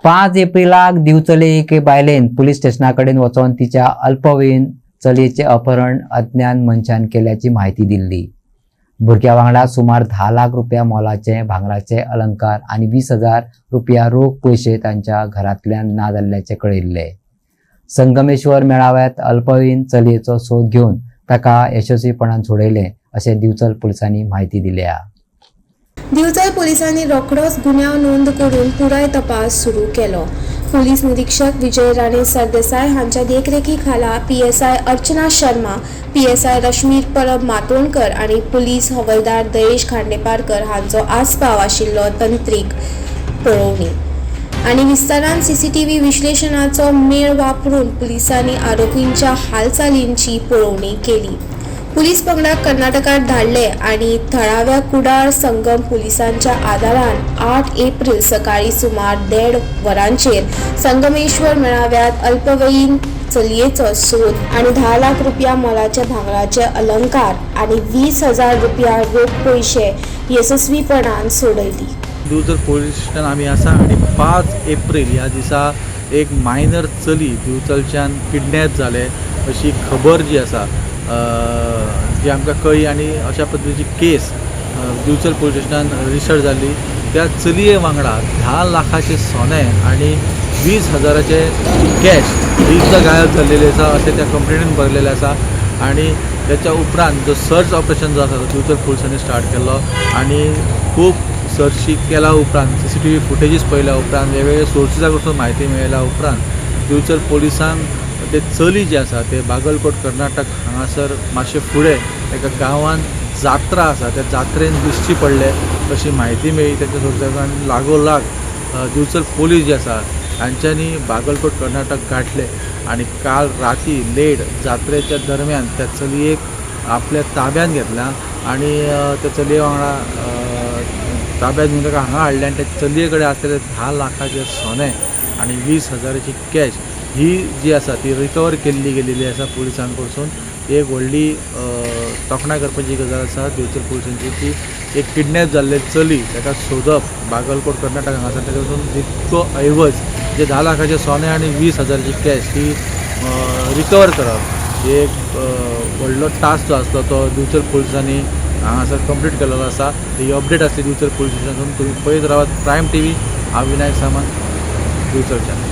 5 एप्रिलाक दिवचले एके बायलेन पुलीस स्टेशनाकडेन वचोन तिच्या अल्पवयीन चलयेचे अपहरण अज्ञान मनशान केल्याची माहिती दिल्ली। भुरग्या वांगडा सुमार 10 लाख रुपया मोलाचे भांगराचे अलंकार आणि 20,000 रुपया रोख पैसे तांच्या घरांतल्यान ना जाल्ल्याचे कळयल्ले। संगमेश्वर मेळाव्यात अल्पवयीन चलयेचो सोद घेवन ताका यशस्वीपणान सोडयले अशें दिवचल पुलिसांनी माहिती दिल्या। दिवचल पोलिसांनी रोखडोच गुन्यांव नोंद करून पुराय तपास सुरू केलो। पोलीस निरीक्षक विजय राणे सरदेसाय हांच्या देखरेखी खाला PSI अर्चना शर्मा, PSI रश्मी परब मातोंडकर आणि पोलीस हवालदार दयेश खांडेपारकर हांचो आस्पाव आशिल्लो तंत्रीक पळोवणी आणि विस्तारान CCTV विश्लेशणाचो मेळ वापरून पुलिसांनी आरोपींच्या हालचालींची पळोवणी केली। पुलीस पंगडाक कर्नाटकात धाडले आणि थळाव्या कुडाळ संगम पुलिसांच्या आदारान 8 एप्रिल सकाळी सुमार 1.5 वरांचेर संगमेश्वर मेळाव्यात अल्पवयीन चलयेचो सोद आणि 10 लाख रुपया मोलाचे भांगराचे अलंकार आणि 20,000 रुपया रोख पैसे यशस्वीपणान सोडयली। दिवचल पोलीस स्टेशन आमी आसा आणि 5 एप्रिल ह्या दिसा एक मायनर चली दिवचलच्यान किडनॅप जाले अशी खबर जी आसा जी आमकां कळ्ळी आणि अशा पद्दतीची केस दिवचल पोलीस स्टेशनान रिजिस्टर जाल्ली। त्या चलये वांगडा 10 लाखाचे सोने आणि 20,000चे कॅश ही सुद्धा गायब झालेले आसा अशें त्या कंप्लेनीन बरयलेलें आसा। आणि त्याच्या उपरांत जो सर्च ऑपरेशन जो आसा तो दिवचल पोलिसांनी स्टार्ट केलो आणि खूब सर्च केला उपरांत CCTV फुटेजीस पळयल्या उपरांत वेगवेगळ्या सोर्सिसा कडसून म्हायती मेळयल्या उपरांत दिवचल पोलिसांक ते चली जे आसा ते बागलकोट कर्नाटक हांगासर मातशे फुडें एका गांवांत जात्रा आसा त्या जात्रेन दिश्टी पडले अशी माहिती मेळ्ळी। त्याच्या सोर्सांक लागोलाग दिवचल पोलीस जे आसा हांच्यांनी बागलकोट कर्नाटक गाठले आणि काल राती लेट जात्रेच्या दरम्यान त्या चलयेक आपल्या ताब्यात घेतला आणि त्या चलये वांगडा ताब्यात घेवन ताका हांगा हाडले आनी त्या चलये कडेन आसलेले 10 लाखाचे सोने आणि 20,000ची कॅश ही जी आसा ती रिकवर केल्ली आसा पुलिसां कडसून। एक व्हडली तोखणाय करपाची गजाल आसा दिवचल पुलिसांची की एक किडनॅप जाल्ले चली ताका सोदप बागलकोट कर्नाटक हांगासर ताचे कडसून जितको ऐवज जे 10 लाखाचे सोने आणि 20,000ची कॅश ही रिकवर करप एक व्हडलो टास्क जो आसलो तो दिवचल पुलिसांनी हांगासर कंप्लीट केलेलो आसा। ही अपडेट आसली दिवचल पुलीस स्टेशनासून। तुम्ही पळयत रावात प्रायम TV। हांव विनायक सामंत दिवचलच्यान।